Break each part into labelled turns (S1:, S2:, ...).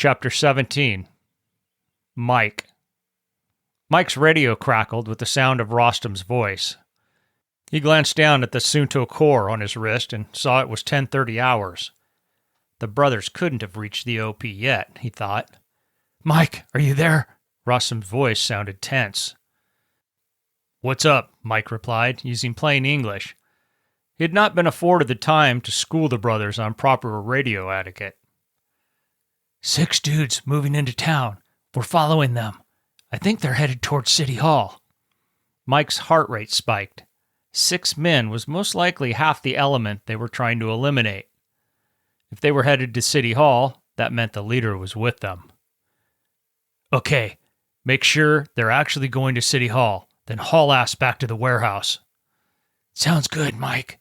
S1: Chapter 17. Mike. Mike's radio crackled with the sound of Rostam's voice. He glanced down at the Sunto core on his wrist and saw it was 10:30 hours. The brothers couldn't have reached the OP yet, he thought. "Mike, are you there?" Rostam's voice sounded tense. "What's up?" Mike replied, using plain English. He had not been afforded the time to school the brothers on proper radio etiquette. 6 dudes moving into town. We're following them. I think they're headed towards City Hall." Mike's heart rate spiked. 6 men was most likely half the element they were trying to eliminate. If they were headed to City Hall, that meant the leader was with them. "Okay, make sure they're actually going to City Hall, then haul ass back to the warehouse." "Sounds good, Mike."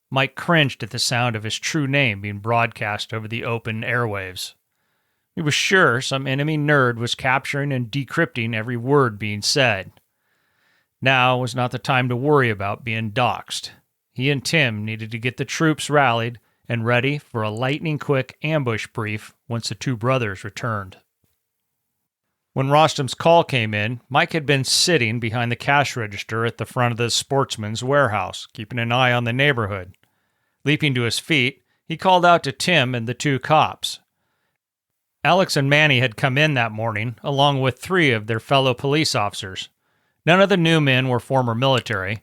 S1: Mike cringed at the sound of his true name being broadcast over the open airwaves. He was sure some enemy nerd was capturing and decrypting every word being said. Now was not the time to worry about being doxxed. He and Tim needed to get the troops rallied and ready for a lightning-quick ambush brief once the 2 brothers returned. When Rostam's call came in, Mike had been sitting behind the cash register at the front of the sportsman's warehouse, keeping an eye on the neighborhood. Leaping to his feet, he called out to Tim and the 2 cops. Alex and Manny had come in that morning, along with 3 of their fellow police officers. None of the new men were former military,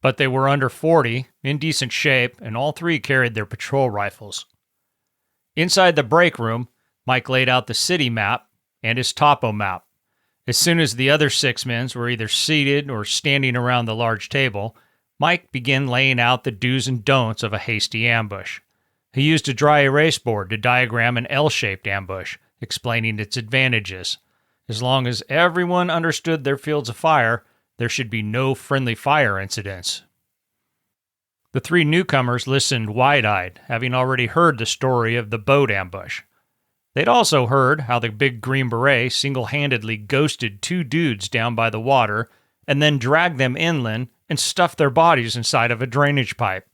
S1: but they were under 40, in decent shape, and all 3 carried their patrol rifles. Inside the break room, Mike laid out the city map and his topo map. As soon as the other 6 men were either seated or standing around the large table, Mike began laying out the do's and don'ts of a hasty ambush. He used a dry erase board to diagram an L-shaped ambush, explaining its advantages. As long as everyone understood their fields of fire, there should be no friendly fire incidents. The 3 newcomers listened wide-eyed, having already heard the story of the boat ambush. They'd also heard how the big Green Beret single-handedly ghosted 2 dudes down by the water and then dragged them inland and stuffed their bodies inside of a drainage pipe.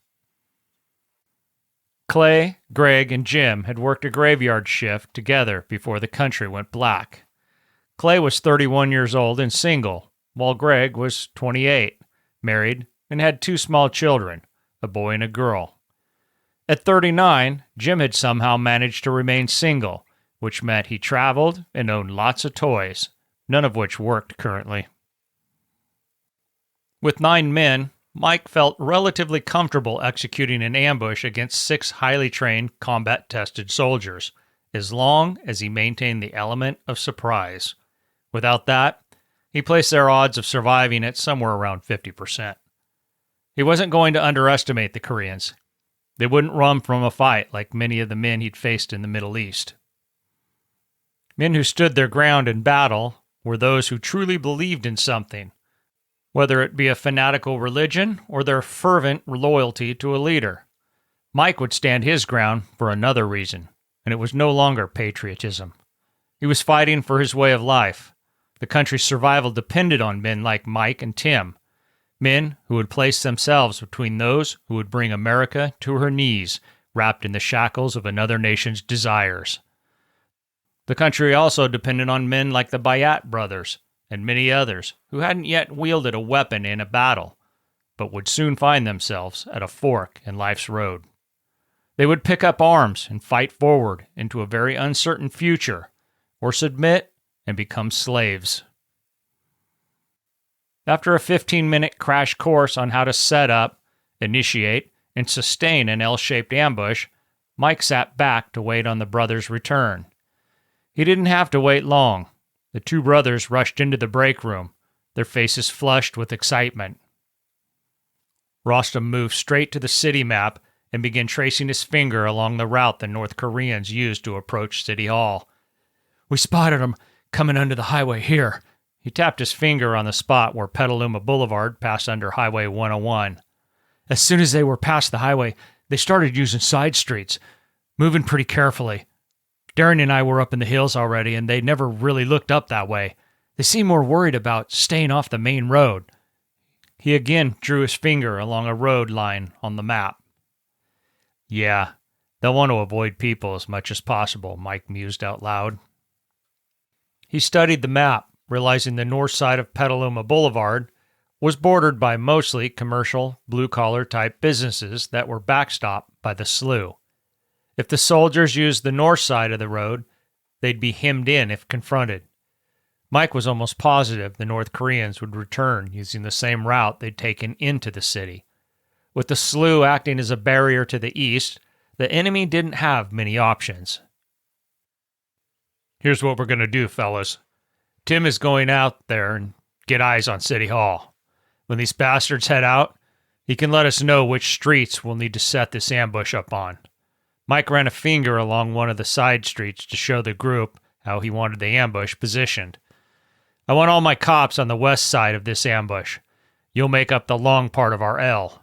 S1: Clay, Greg, and Jim had worked a graveyard shift together before the country went black. Clay was 31 years old and single, while Greg was 28, married, and had 2 small children, a boy and a girl. At 39, Jim had somehow managed to remain single, which meant he traveled and owned lots of toys, none of which worked currently. With 9 men, Mike felt relatively comfortable executing an ambush against 6 highly trained, combat-tested soldiers, as long as he maintained the element of surprise. Without that, he placed their odds of surviving at somewhere around 50%. He wasn't going to underestimate the Koreans. They wouldn't run from a fight like many of the men he'd faced in the Middle East. Men who stood their ground in battle were those who truly believed in something, whether it be a fanatical religion or their fervent loyalty to a leader. Mike would stand his ground for another reason, and it was no longer patriotism. He was fighting for his way of life. The country's survival depended on men like Mike and Tim, men who would place themselves between those who would bring America to her knees, wrapped in the shackles of another nation's desires. The country also depended on men like the Bayat brothers, and many others who hadn't yet wielded a weapon in a battle, but would soon find themselves at a fork in life's road. They would pick up arms and fight forward into a very uncertain future, or submit and become slaves. After a 15-minute crash course on how to set up, initiate, and sustain an L-shaped ambush, Mike sat back to wait on the brothers' return. He didn't have to wait long. The 2 brothers rushed into the break room, their faces flushed with excitement. Rostam moved straight to the city map and began tracing his finger along the route the North Koreans used to approach City Hall. "We spotted them coming under the highway here." He tapped his finger on the spot where Petaluma Boulevard passed under Highway 101. "As soon as they were past the highway, they started using side streets, moving pretty carefully. Darren and I were up in the hills already, and they never really looked up that way. They seemed more worried about staying off the main road." He again drew his finger along a road line on the map. "Yeah, They'll want to avoid people as much as possible, Mike mused out loud. He studied the map, realizing the north side of Petaluma Boulevard was bordered by mostly commercial, blue-collar type businesses that were backstopped by the slough. If the soldiers used the north side of the road, they'd be hemmed in if confronted. Mike was almost positive the North Koreans would return using the same route they'd taken into the city. With the slough acting as a barrier to the east, the enemy didn't have many options. Here's what we're going to do, fellas. Tim is going out there and get eyes on City Hall. When these bastards head out, he can let us know which streets we'll need to set this ambush up on. Mike ran a finger along one of the side streets to show the group how he wanted the ambush positioned. I want all my cops on the west side of this ambush. You'll make up the long part of our L.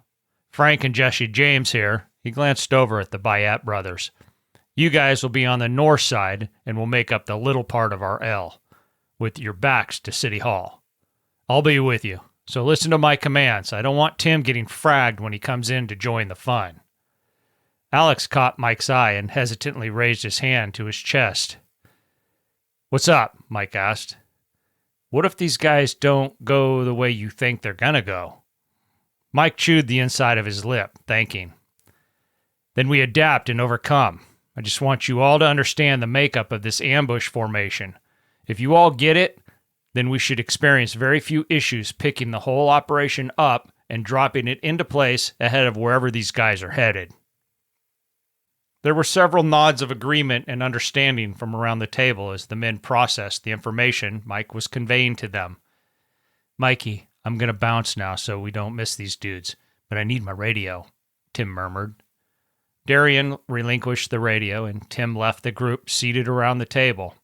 S1: Frank and Jesse James here, he glanced over at the Bayat brothers. You guys will be on the north side and will make up the little part of our L, with your backs to City Hall. I'll be with you, so listen to my commands. I don't want Tim getting fragged when he comes in to join the fun. Alex caught Mike's eye and hesitantly raised his hand to his chest. What's up? Mike asked. What if these guys don't go the way you think they're gonna go? Mike chewed the inside of his lip, thinking. Then we adapt and overcome. I just want you all to understand the makeup of this ambush formation. If you all get it, then we should experience very few issues picking the whole operation up and dropping it into place ahead of wherever these guys are headed. There were several nods of agreement and understanding from around the table as the men processed the information Mike was conveying to them. Mikey, I'm going to bounce now so we don't miss these dudes, but I need my radio, Tim murmured. Darian relinquished the radio, and Tim left the group seated around the table.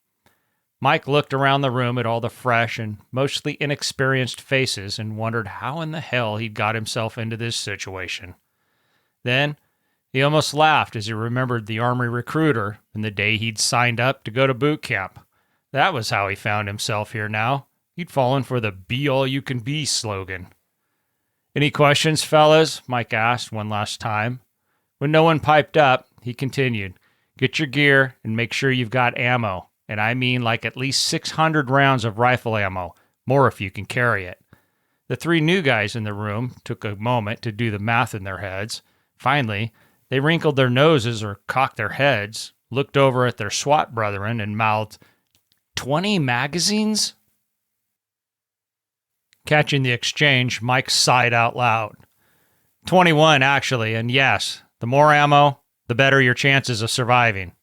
S1: Mike looked around the room at all the fresh and mostly inexperienced faces and wondered how in the hell he'd got himself into this situation. Then he almost laughed as he remembered the Army recruiter and the day he'd signed up to go to boot camp. That was how he found himself here now. He'd fallen for the be-all-you-can-be slogan. Any questions, fellas? Mike asked one last time. When no one piped up, he continued, Get your gear and make sure you've got ammo, and I mean like at least 600 rounds of rifle ammo, more if you can carry it. The three new guys in the room took a moment to do the math in their heads. Finally, they wrinkled their noses or cocked their heads, looked over at their SWAT brethren, and mouthed, 20 magazines? Catching the exchange, Mike sighed out loud. 21, actually, and yes, the more ammo, the better your chances of surviving.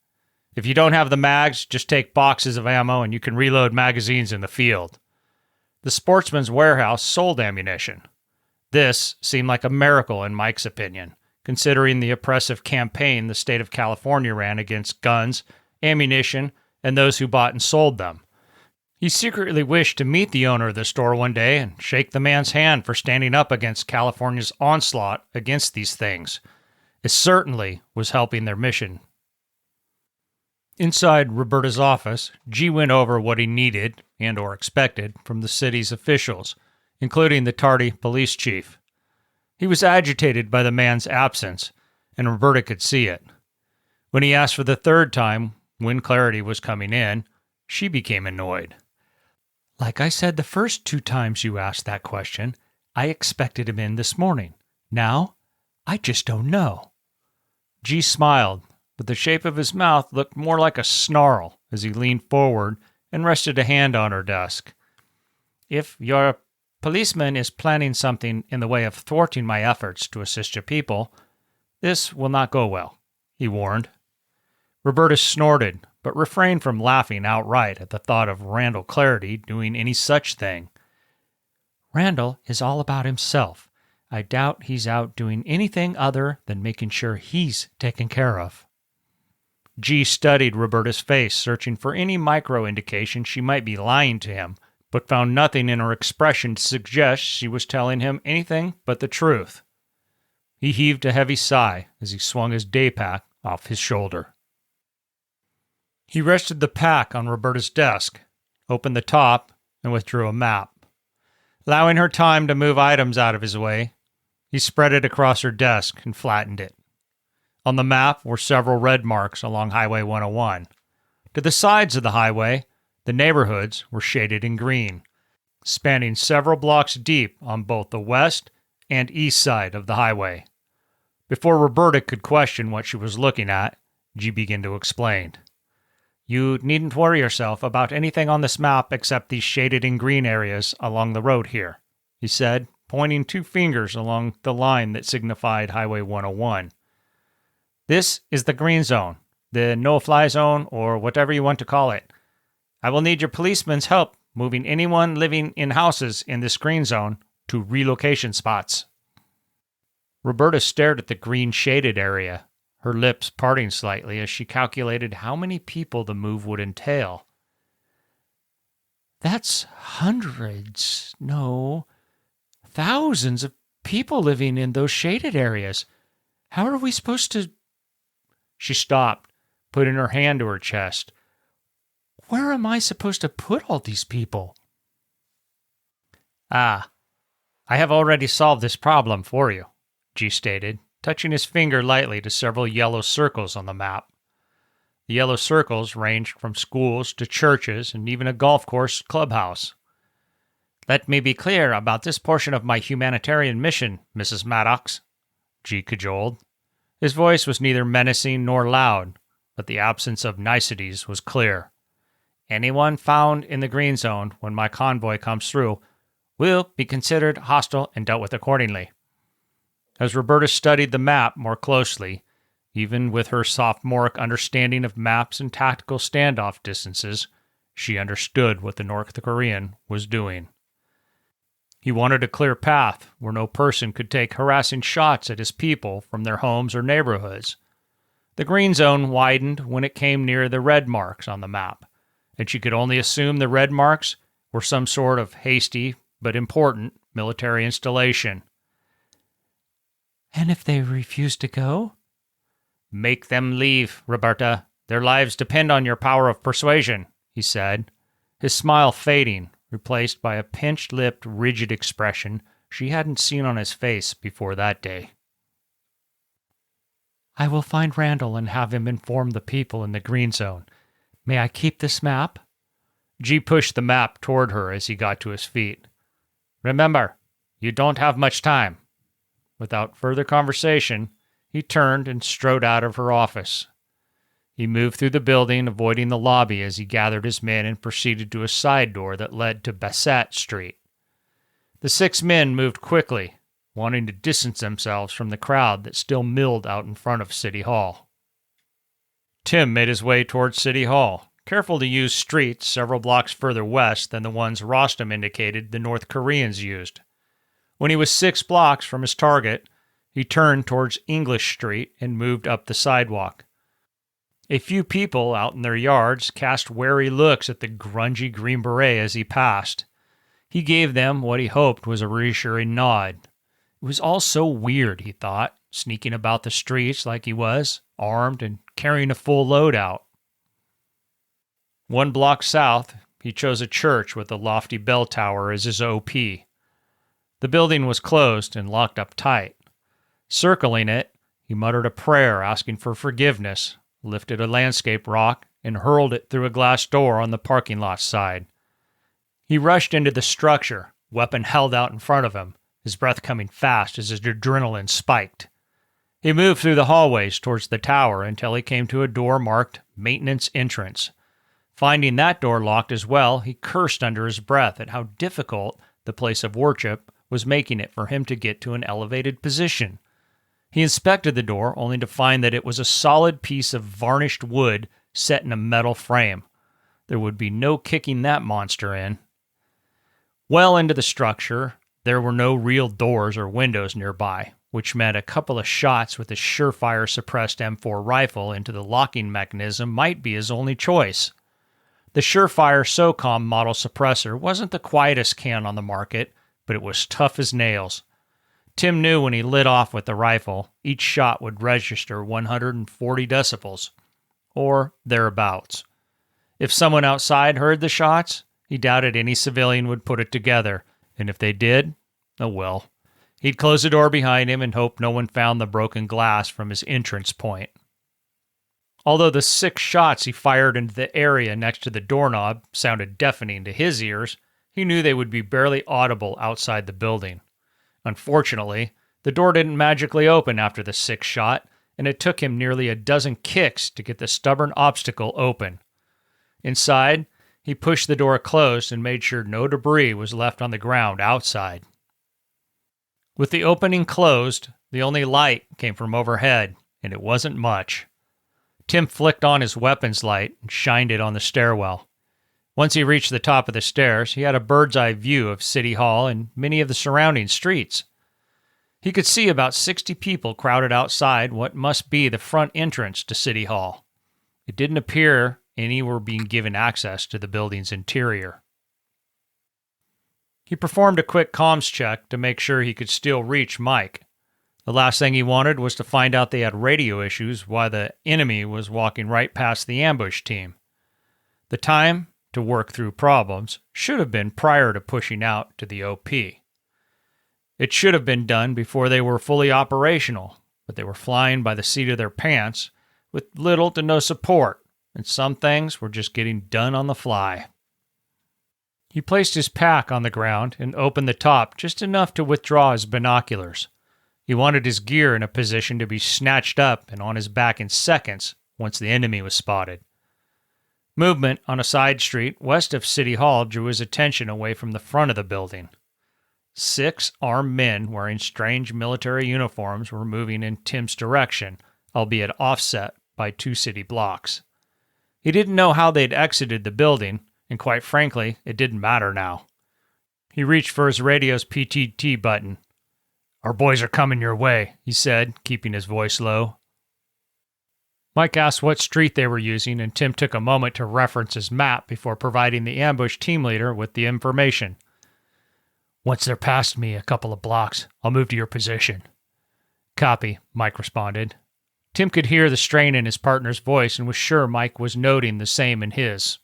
S1: If you don't have the mags, just take boxes of ammo and you can reload magazines in the field. The Sportsman's Warehouse sold ammunition. This seemed like a miracle in Mike's opinion, considering the oppressive campaign the state of California ran against guns, ammunition, and those who bought and sold them. He secretly wished to meet the owner of the store one day and shake the man's hand for standing up against California's onslaught against these things. It certainly was helping their mission. Inside Roberta's office, G went over what he needed and or expected from the city's officials, including the tardy police chief. He was agitated by the man's absence, and Roberta could see it. When he asked for the third time when clarity was coming in, she became annoyed. Like I said the first 2 times you asked that question, I expected him in this morning. Now, I just don't know. G smiled, but the shape of his mouth looked more like a snarl as he leaned forward and rested a hand on her desk. If your policeman is planning something in the way of thwarting my efforts to assist your people, this will not go well, he warned. Roberta snorted, but refrained from laughing outright at the thought of Randall Clarity doing any such thing. Randall is all about himself. I doubt he's out doing anything other than making sure he's taken care of. G studied Roberta's face, searching for any micro-indication she might be lying to him, but found nothing in her expression to suggest she was telling him anything but the truth. He heaved a heavy sigh as he swung his day pack off his shoulder. He rested the pack on Roberta's desk, opened the top, and withdrew a map. Allowing her time to move items out of his way, he spread it across her desk and flattened it. On the map were several red marks along Highway 101. To the sides of the highway, the neighborhoods were shaded in green, spanning several blocks deep on both the west and east side of the highway. Before Roberta could question what she was looking at, G began to explain. You needn't worry yourself about anything on this map except these shaded in green areas along the road here, he said, pointing 2 fingers along the line that signified Highway 101. This is the green zone, the no-fly zone, or whatever you want to call it. I will need your policeman's help moving anyone living in houses in this green zone to relocation spots. Roberta stared at the green shaded area, her lips parting slightly as she calculated how many people the move would entail. That's hundreds, no, thousands of people living in those shaded areas. How are we supposed to... She stopped, putting her hand to her chest. Where am I supposed to put all these people? I have already solved this problem for you, G stated, touching his finger lightly to several yellow circles on the map. The yellow circles ranged from schools to churches and even a golf course clubhouse. Let me be clear about this portion of my humanitarian mission, Mrs. Maddox, G cajoled. His voice was neither menacing nor loud, but the absence of niceties was clear. Anyone found in the green zone when my convoy comes through will be considered hostile and dealt with accordingly. As Roberta studied the map more closely, even with her sophomoric understanding of maps and tactical standoff distances, she understood what the North Korean was doing. He wanted a clear path where no person could take harassing shots at his people from their homes or neighborhoods. The green zone widened when it came near the red marks on the map, and she could only assume the red marks were some sort of hasty but important military installation. And if they refuse to go? Make them leave, Roberta. Their lives depend on your power of persuasion, he said, his smile fading, replaced by a pinched-lipped, rigid expression she hadn't seen on his face before that day. I will find Randall and have him inform the people in the green zone. May I keep this map? G pushed the map toward her as he got to his feet. Remember, you don't have much time. Without further conversation, he turned and strode out of her office. He moved through the building, avoiding the lobby as he gathered his men and proceeded to a side door that led to Bassett Street. The 6 men moved quickly, wanting to distance themselves from the crowd that still milled out in front of City Hall. Tim made his way towards City Hall, careful to use streets several blocks further west than the ones Rostam indicated the North Koreans used. When he was 6 blocks from his target, he turned towards English Street and moved up the sidewalk. A few people out in their yards cast wary looks at the grungy Green Beret as he passed. He gave them what he hoped was a reassuring nod. It was all so weird, he thought, sneaking about the streets like he was, armed and carrying a full load out. 1 block south, he chose a church with a lofty bell tower as his OP. The building was closed and locked up tight. Circling it, he muttered a prayer asking for forgiveness, lifted a landscape rock, and hurled it through a glass door on the parking lot side. He rushed into the structure, weapon held out in front of him, his breath coming fast as his adrenaline spiked. He moved through the hallways towards the tower until he came to a door marked Maintenance Entrance. Finding that door locked as well, he cursed under his breath at how difficult the place of worship was making it for him to get to an elevated position. He inspected the door only to find that it was a solid piece of varnished wood set in a metal frame. There would be no kicking that monster in. Well into the structure, there were no real doors or windows nearby, which meant a couple of shots with a surefire suppressed M4 rifle into the locking mechanism might be his only choice. The Surefire SOCOM model suppressor wasn't the quietest can on the market, but it was tough as nails. Tim knew when he lit off with the rifle, each shot would register 140 decibels, or thereabouts. If someone outside heard the shots, he doubted any civilian would put it together, and if they did, oh well. He'd close the door behind him and hope no one found the broken glass from his entrance point. Although the 6 shots he fired into the area next to the doorknob sounded deafening to his ears, he knew they would be barely audible outside the building. Unfortunately, the door didn't magically open after the 6th shot, and it took him nearly a dozen kicks to get the stubborn obstacle open. Inside, he pushed the door closed and made sure no debris was left on the ground outside. With the opening closed, the only light came from overhead, and it wasn't much. Tim flicked on his weapons light and shined it on the stairwell. Once he reached the top of the stairs, he had a bird's-eye view of City Hall and many of the surrounding streets. He could see about 60 people crowded outside what must be the front entrance to City Hall. It didn't appear any were being given access to the building's interior. He performed a quick comms check to make sure he could still reach Mike. The last thing he wanted was to find out they had radio issues while the enemy was walking right past the ambush team. The time to work through problems should have been prior to pushing out to the OP. It should have been done before they were fully operational, but they were flying by the seat of their pants with little to no support, and some things were just getting done on the fly. He placed his pack on the ground and opened the top just enough to withdraw his binoculars. He wanted his gear in a position to be snatched up and on his back in seconds once the enemy was spotted. Movement on a side street west of City Hall drew his attention away from the front of the building. 6 armed men wearing strange military uniforms were moving in Tim's direction, albeit offset by 2 city blocks. He didn't know how they'd exited the building, and quite frankly, it didn't matter now. He reached for his radio's PTT button. "Our boys are coming your way," he said, keeping his voice low. Mike asked what street they were using, and Tim took a moment to reference his map before providing the ambush team leader with the information. "Once they're past me a couple of blocks, I'll move to your position." "Copy," Mike responded. Tim could hear the strain in his partner's voice and was sure Mike was noting the same in his.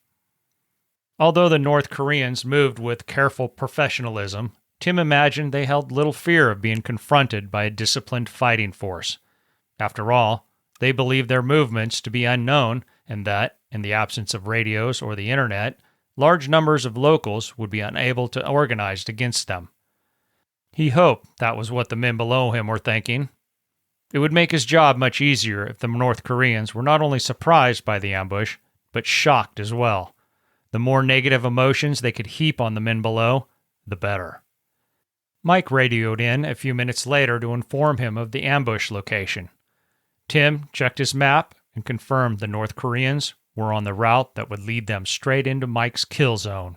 S1: Although the North Koreans moved with careful professionalism, Tim imagined they held little fear of being confronted by a disciplined fighting force. After all, they believed their movements to be unknown and that, in the absence of radios or the internet, large numbers of locals would be unable to organize against them. He hoped that was what the men below him were thinking. It would make his job much easier if the North Koreans were not only surprised by the ambush, but shocked as well. The more negative emotions they could heap on the men below, the better. Mike radioed in a few minutes later to inform him of the ambush location. Tim checked his map and confirmed the North Koreans were on the route that would lead them straight into Mike's kill zone.